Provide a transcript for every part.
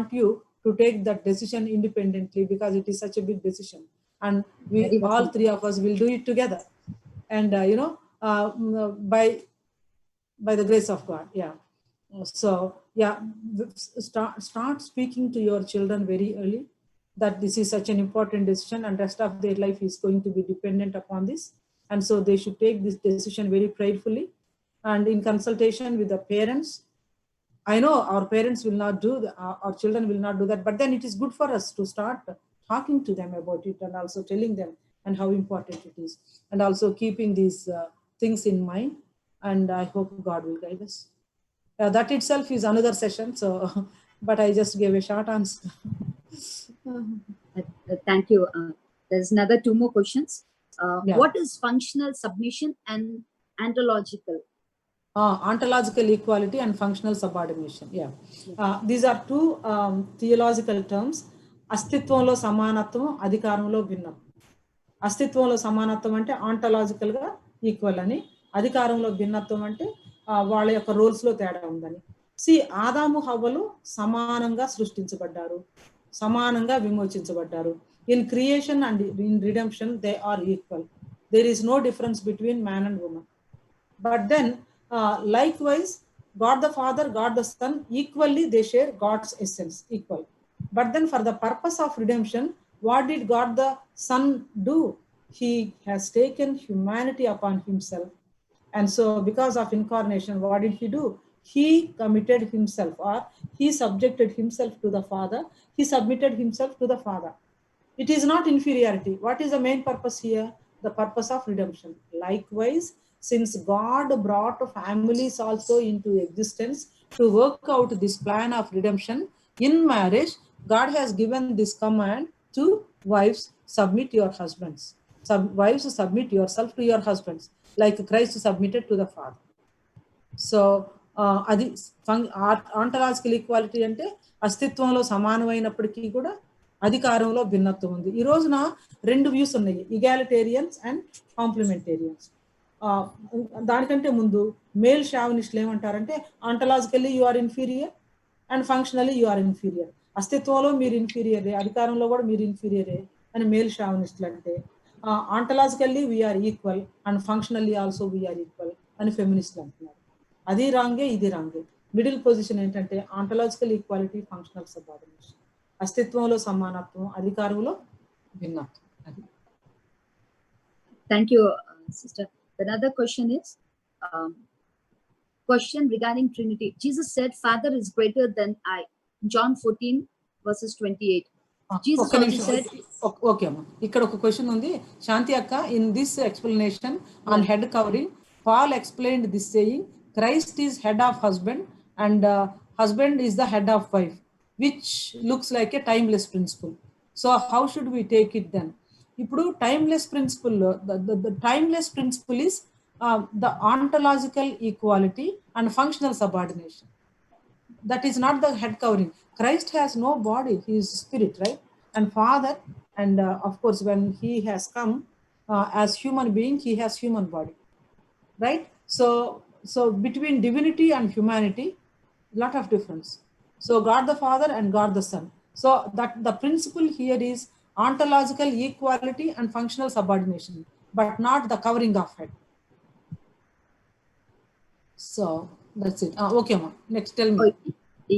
want you to take that decision independently, because it is such a big decision, and we all three of us will do it together, and by the grace of God. Yeah. So yeah, start speaking to your children very early that this is such an important decision and rest of their life is going to be dependent upon this, and so they should take this decision very prayerfully and in consultation with the parents. I know our parents will not do that, our children will not do that, but then it is good for us to start talking to them about it and also telling them and how important it is, and also keeping these things in mind. And I hope God will guide us. That itself is another session. So, but I just gave a short answer. Thank you. There's another 2 more questions. Yeah. What is functional submission and ontological? Ontological equality and functional subordination. Yeah. These are 2 theological terms. అస్తిత్వంలో సమానత్వం, అధికారంలో భిన్నం. అస్తిత్వంలో సమానత్వం అంటే ontological గా equal అని, అధికారంలో భిన్నత్వం అంటే వాళ్ళ యొక్క రోల్స్ లో తేడా ఉందని. ఆదాము హవ్వలు సమానంగా సృష్టించబడ్డారు, సమానంగా విమోచించబడ్డారు. In creation and in redemption they are equal. There is no difference between man and woman. But then likewise God the Father, God the Son, equally they share God's essence, equal. But then for the purpose of redemption, what did God the Son do? He has taken humanity upon himself, and so because of incarnation, what did he do? He committed himself, or he subjected himself to the Father. He submitted himself to the Father. It is not inferiority. What is the main purpose here? The purpose of redemption. Likewise, since God brought families also into existence to work out this plan of redemption in marriage, God has given this command to wives: submit your husbands. Wives, submit yourself to your husbands, like Christ submitted to the Father. So అది ontological equality అంటే అస్తిత్వంలో సమానమైనప్పటికీ కూడా అధికారంలో భిన్నత్వం ఉంది. ఈ రోజున 2 views ఉన్నాయి, ఇగాలిటేరియన్స్ and కాంప్లిమెంటేరియన్స్. దానికంటే ముందు మేల్ షావినిస్టులు ఏమంటారంటే ontologically you are inferior and functionally you are inferior. అస్తిత్వంలో మీరు ఇన్ఫీరియరే, అధికారంలో కూడా మీరు ఇన్ఫీరియరే అని మేల్ షావినిస్టులు అంటే, ontologically we are equal and functionally also we are equal అని ఫెమినిస్టులు అంటున్నారు. అది రాంగే, ఇది రాంగే. మిడిల్ పొజిషన్ ఏంటంటే ఆంటలాజికల్ ఈక్వాలిటీ, ఫంక్షనల్ సబార్డినేషన్. అస్తిత్వంలో సమానత్వం, అధికారంలో భిన్నత్వం. అది. Thank you, sister. Another question is question regarding Trinity. Jesus said, "Father is greater than I." John 14 verses 28. Jesus also said, okay అమ్మా, ఇక్కడ ఒక క్వశ్చన్ ఉంది శాంతి అక్క. In this explanation on head covering, Paul explained this saying, Christ is head of husband and husband is the head of wife, which looks like a timeless principle. So how should we take it then? ఇప్పుడు timeless principle, the timeless principle is the ontological equality and functional subordination. That is not the head covering. Christ has no body, he is spirit, right? And Father, and of course when he has come as human being, he has human body, right? So between divinity and humanity, lot of difference. So God the Father and God the Son. So that the principle here is ontological equality and functional subordination, but not the covering of head. So that's it. Okay, ma. Next, tell me.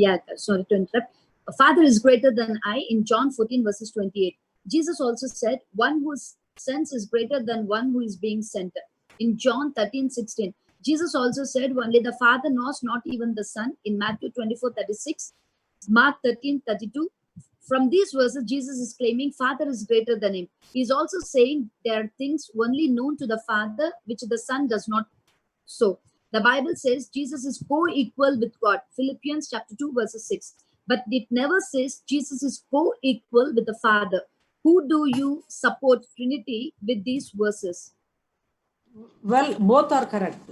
Yeah, sorry to interrupt. Father is greater than I in John 14 verses 28. Jesus also said, one who sends is greater than one who is being sent. In John 13:16, Jesus also said, only the Father knows, not even the Son, in Matthew 24:36, Mark 13:32. From these verses, Jesus is claiming Father is greater than him. He is also saying there are things only known to the Father which the Son does not. So the Bible says Jesus is co-equal with God, Philippians chapter 2 verses 6. But it never says Jesus is co-equal with the Father. Who do you support Trinity with these verses? Well, both are correct.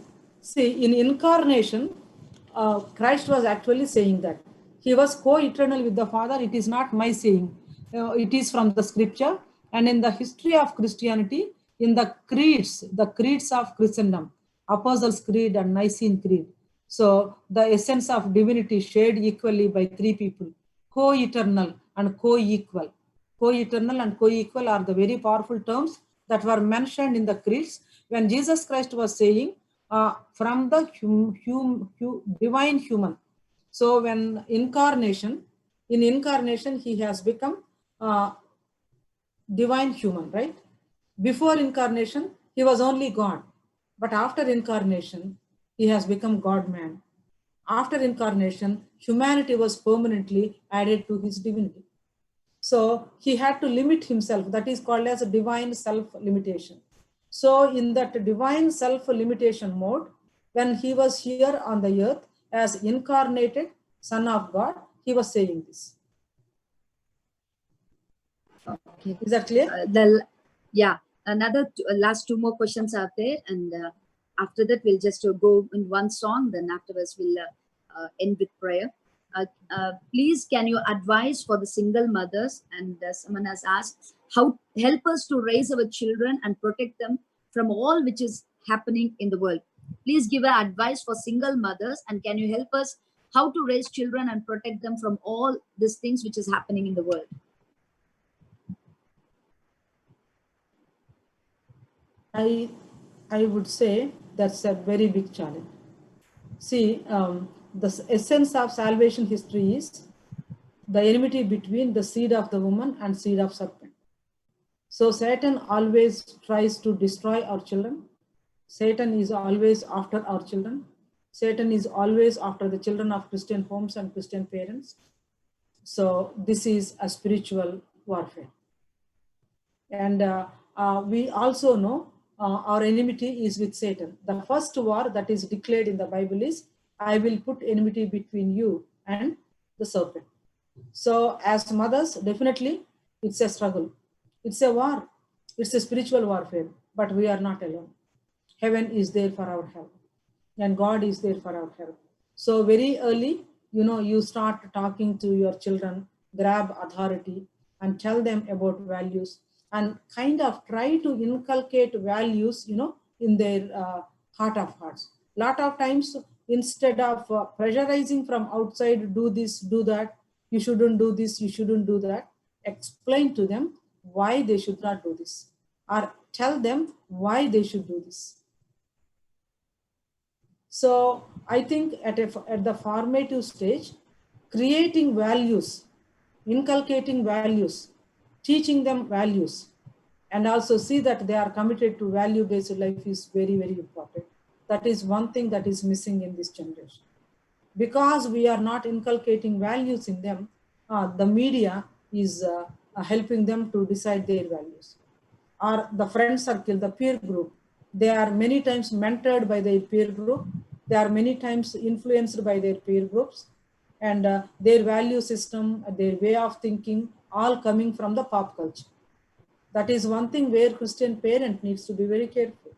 See, in incarnation, Christ was actually saying that he was co-eternal with the Father. It is not my saying. It is from the scripture. And in the history of Christianity, in the creeds of Christendom, Apostles' Creed and Nicene Creed. So the essence of divinity shared equally by 3 people, co-eternal and co-equal. Co-eternal and co-equal are the very powerful terms that were mentioned in the creeds when Jesus Christ was saying from the divine human. So when in incarnation, he has become divine human, right? Before incarnation, he was only God. But after incarnation, he has become God-man. After incarnation, humanity was permanently added to his divinity. So he had to limit himself. That is called as a divine self-limitation. So in that divine self-limitation mode, when he was here on the earth as incarnated Son of God, he was saying this. Okay. Is that clear? Yeah, another last two more questions are there, and after that we'll just go in one song. Then afterwards we'll end with prayer. Please, can you advise for the single mothers? And someone has asked, how help us to raise our children and protect them from all which is happening in the world. Please give an advice for single mothers, and can you help us how to raise children and protect them from all these things which is happening in the world? I would say that's a very big challenge. See, the essence of salvation history is the enmity between the seed of the woman and seed of serpent. So Satan always tries to destroy our children. Satan is always after our children. Satan is always after the children of Christian homes and Christian parents. So this is a spiritual warfare. And we also know our enmity is with Satan. The first war that is declared in the Bible is, I will put enmity between you and the serpent. So as mothers, definitely it's a struggle. It's a war. It's a spiritual warfare, but we are not alone. Heaven is there for our help, and God is there for our help. So very early, you start talking to your children, grab authority and tell them about values, and kind of try to inculcate values, in their heart of hearts. Lot of times, instead of pressurizing from outside, do this, do that, you shouldn't do this, you shouldn't do that, explain to them why they should not do this, or tell them why they should do this. So I think at the formative stage, creating values, inculcating values, teaching them values, and also see that they are committed to value-based life is very, very important. That is one thing that is missing in this generation. Because we are not inculcating values in them, the media is helping them to decide their values. Or the friend circle, the peer group, they are many times mentored by their peer group. They are many times influenced by their peer groups, and their value system, their way of thinking, all coming from the pop culture. That is one thing where Christian parent needs to be very careful.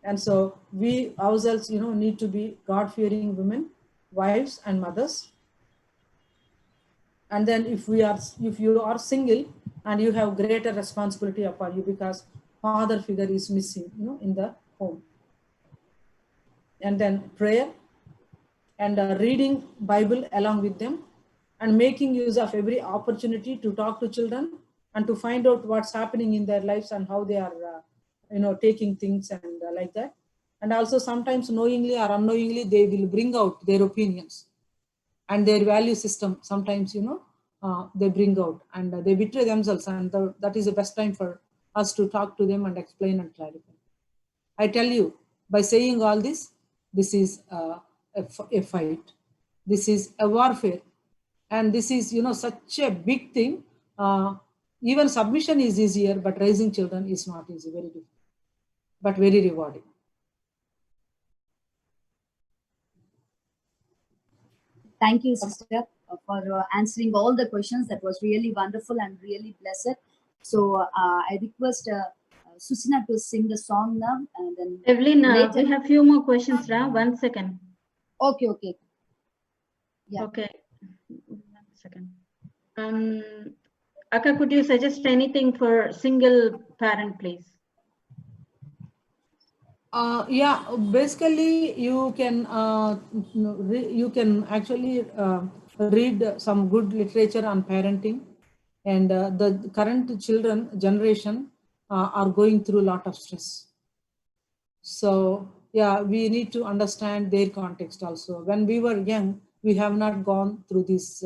And so we ourselves, need to be God-fearing women, wives and mothers. And then if you are single and you have greater responsibility upon you because father figure is missing, in the home. And then prayer and reading Bible along with them, and making use of every opportunity to talk to children and to find out what's happening in their lives and how they are, taking things and like that. And also sometimes knowingly or unknowingly, they will bring out their opinions and their value system. Sometimes, they bring out and they betray themselves, and that is the best time for us to talk to them and explain and clarify. I tell you, by saying all this, this is a fight. This is a warfare. And this is, such a big thing. Even submission is easier, but raising children is not easy, very difficult, but very rewarding. Thank you, sister, for answering all the questions. That was really wonderful and really blessed. So I request Susina to sing the song now, and then Evelyn, we have few more questions, Ra. 1 second. Okay. Yeah. Okay. 1 second. Akka, could you suggest anything for single parent, please? Basically you can actually read some good literature on parenting. And the current generation are going through a lot of stress. So yeah, we need to understand their context also. When we were young, we have not gone through this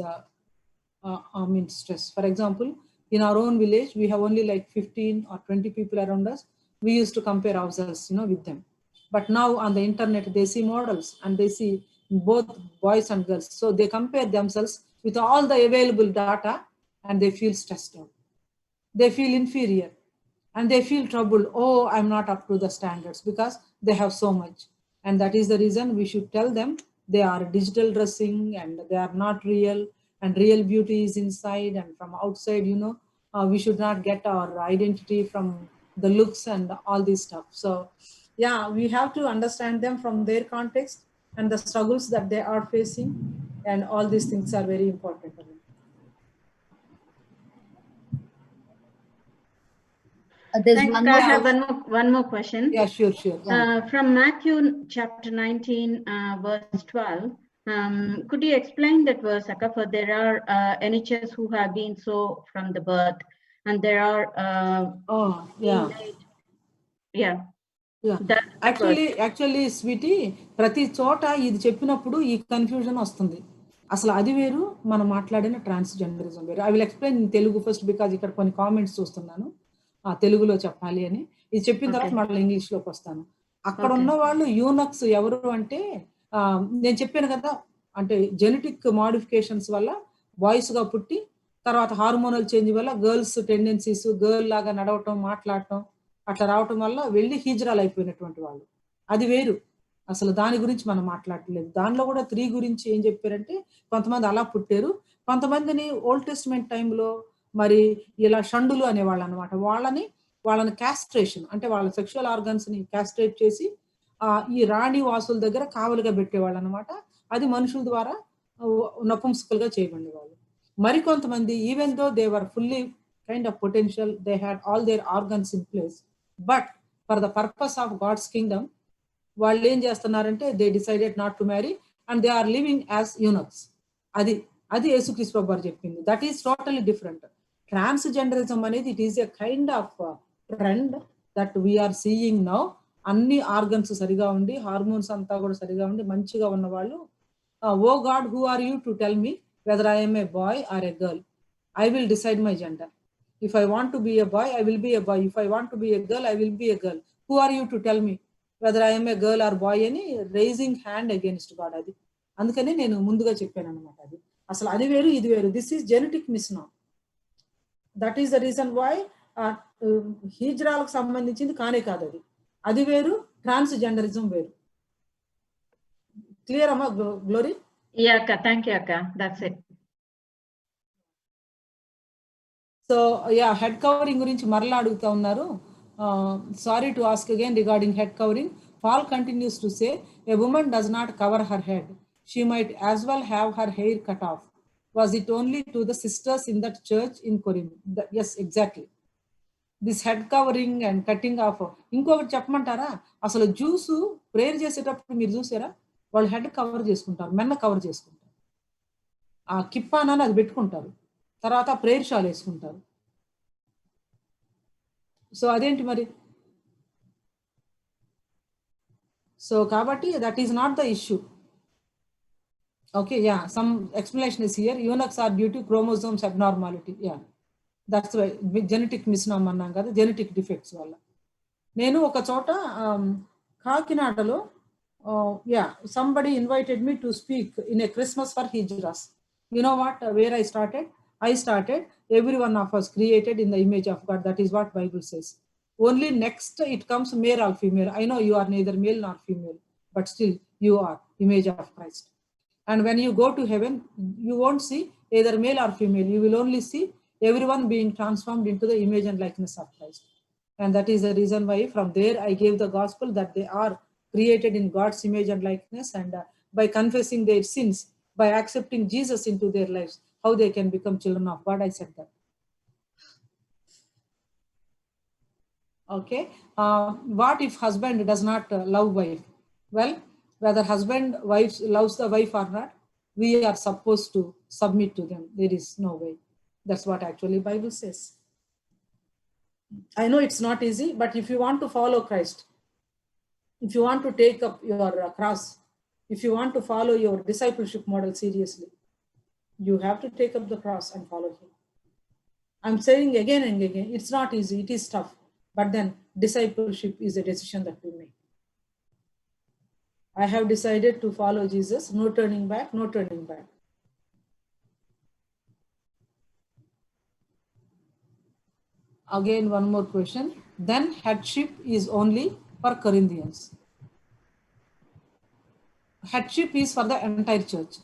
stress. For example, in our own village, we have only like 15 or 20 people around us. We used to compare ourselves, with them. But now on the internet, they see models and they see both boys and girls. So they compare themselves with all the available data and they feel stressed out. They feel inferior and they feel troubled. Oh, I'm not up to the standards because they have so much. And that is the reason we should tell them they are digital dressing and they are not real, and real beauty is inside and from outside. We should not get our identity from the looks and all this stuff. So yeah, we have to understand them from their context and the struggles that they are facing, and all these things are very important. There's Thanks. one I more. have one more question. Yeah, sure. From Matthew chapter 19, verse 12. Could you explain that verse, Akka? For there are NHS who have been so from the birth, and there are actually sweetie, ప్రతి చోట ఇది చెప్పినప్పుడు ఈ confusion వస్తుంది. అసలు అది వేరు, మనం మాట్లాడిన ట్రాన్స్జెండరిజం వేరు. I will explain in Telugu first, because ఇక్కడ కొన్ని కామెంట్స్ చూస్తున్నాను తెలుగులో చెప్పాలి అని. ఇది చెప్పిన తర్వాత మళ్ళీ ఇంగ్లీష్లోకి వస్తాను. అక్కడ ఉన్న వాళ్ళు యూనక్స్ ఎవరు అంటే, నేను చెప్పాను కదా, అంటే జెనెటిక్ మోడిఫికేషన్స్ వల్ల బాయ్స్ గా పుట్టి, తర్వాత హార్మోనల్ చేంజ్ వల్ల గర్ల్స్ టెండెన్సీస్, గర్ల్ లాగా నడవటం, మాట్లాడటం అట్లా రావటం వల్ల వెళ్ళి హిజ్రాలు అయిపోయినటువంటి వాళ్ళు. అది వేరు. అసలు దాని గురించి మనం మాట్లాడలేదు. దానిలో కూడా 3 గురించి ఏం చెప్పారంటే, కొంతమంది అలా పుట్టారు, కొంతమందిని ఓల్డ్ టెస్ట్మెంట్ టైంలో మరి ఇలా షండులు అనేవాళ్ళు అనమాట. వాళ్ళని క్యాస్ట్రేషన్ అంటే వాళ్ళ సెక్షువల్ ఆర్గన్స్ ని క్యాస్ట్రేట్ చేసి ఈ రాణి వాసుల దగ్గర కావలిగా పెట్టేవాళ్ళు అనమాట. అది మనుషుల ద్వారా నపుంసకులుగా చేయబడేవాళ్ళు. మరికొంతమంది even though they were fully kind of potential, they had all their organs in place, but for the purpose of God's kingdom, వాళ్ళు ఏం చేస్తున్నారంటే they decided not to marry and they are living as eunuchs. అది యేసుక్రీస్తు ప్రభువు చెప్పింది. That is totally different. Transgenderism అనేది it is a kind of trend that we are seeing now. అన్ని organs సరిగా ఉండి, హార్మోన్స్ అంతా కూడా సరిగా ఉండి మంచిగా ఉన్న వాళ్ళు, oh God, who are you to tell me whether I am a boy or a girl? I will decide my gender. If I want to be a boy, I will be a boy. If I want to be a girl, I will be a girl. Who are you to tell me whether I am a girl or boy? అని rising hand against God. అది అందుకని నేను ముందుగా చెప్పాను అనమాట. అది అసలు అది వేరు, ఇది వేరు. This is genetic misnomer. That is the reason why హిజ్రాలకు సంబంధించింది కానే కాదు అది. అది వేరు, ట్రాన్స్జెండరిజం వేరు. క్లియర్ అమ్మా Glory? Yeah, Akka. Thank you, Akka. That's it. So yeah, head covering గురించి మరలా అడుగుతా ఉన్నారు. Sorry to ask again regarding head covering. Paul continues to say, a woman does not cover her head, she might as well have her hair cut off. Was it only to the sisters in that church in Corinth? Yes, exactly. This head covering and cutting off. ఇంకొకటి చెప్పమంటారా? అసలు juice prayer చేసేటప్పుడు మీరు చూసారా, వాళ్ళు head cover చేసుకుంటారు, మెన్న cover చేసుకుంటారు, ఆ కిప్పానని అది పెట్టుకుంటారు, తర్వాత ప్రేయర్ షాల్ వేసుకుంటారు. సో అదేంటి మరి? సో కాబట్టి that is not the issue. Okay, yeah, some explanation is here. Eunuchs are due to chromosomes abnormality. Yeah, that's why genetic misnomer అన్నాం కదా, జెనెటిక్ డిఫెక్ట్స్ వల్ల. నేను ఒక చోట కాకినాడలో, yeah, somebody invited me to speak in a Christmas for Hijras. You know what, where I started, every one of us created in the image of God. That is what Bible says. Only next it comes male or female. I know you are neither male nor female, but still you are image of Christ. And when you go to heaven, you won't see either male or female. You will only see everyone being transformed into the image and likeness of Christ. And that is the reason why from there I gave the gospel that they are created in God's image and likeness, and by confessing their sins, by accepting Jesus into their lives, how they can become children of God. I said that. Okay. What if husband does not love wife? Well, whether husband loves the wife or not, we are supposed to submit to them. There is no way. That's what actually Bible says. I know it's not easy, but if you want to follow Christ, if you want to take up your cross, if you want to follow your discipleship model seriously, you have to take up the cross and follow him. I'm saying again and again, it's not easy, it is tough, but then discipleship is a decision that we make. I have decided to follow Jesus, no turning back, no turning back. Again, one more question. Then headship is only for Corinthians. Headship is for the entire church.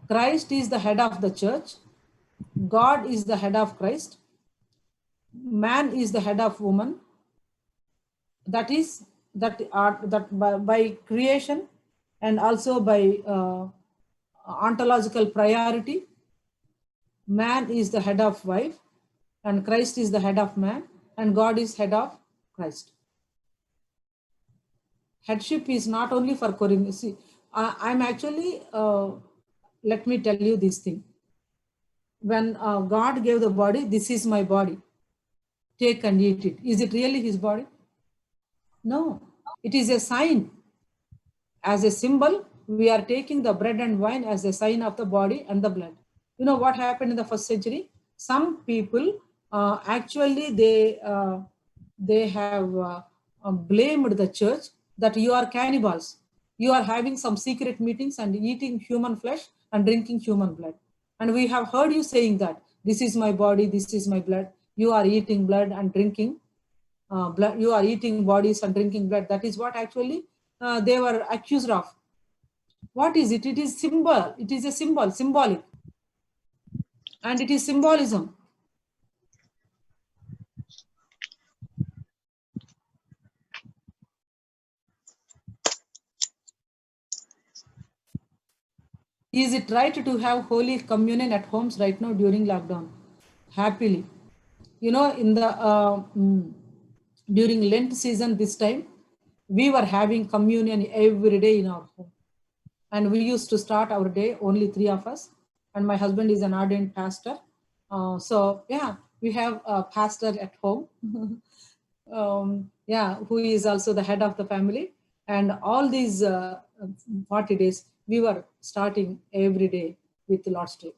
Christ is the head of the church. God is the head of Christ. Man is the head of woman. That is that by creation and also by ontological priority, man is the head of wife, and Christ is the head of man, and God is head of Christ. Headship is not only for Corinthians. See, I'm actually, let me tell you this thing. When God gave the body, this is my body, take and eat it. Is it really his body? No, it is a sign. As a symbol, we are taking the bread and wine as a sign of the body and the blood. You know what happened in the first century? Some people actually they have blamed the church that you are cannibals. You are having some secret meetings and eating human flesh and drinking human blood. And we have heard you saying that this is my body, this is my blood. You are eating blood and drinking blood. You are eating bodies and drinking blood. That is what actually they were accused of. What is it? It is symbol. It is a symbol, symbolic. And it is symbolism. Is it right to have Holy Communion at homes right now during lockdown? Happily. You know, in the during Lent season this time, we were having communion every day in our home. And we used to start our day, only 3 of us. And my husband is an ordained pastor. So yeah, we have a pastor at home. Yeah, who is also the head of the family. And all these 40 days, we were starting every day with Lord's Day.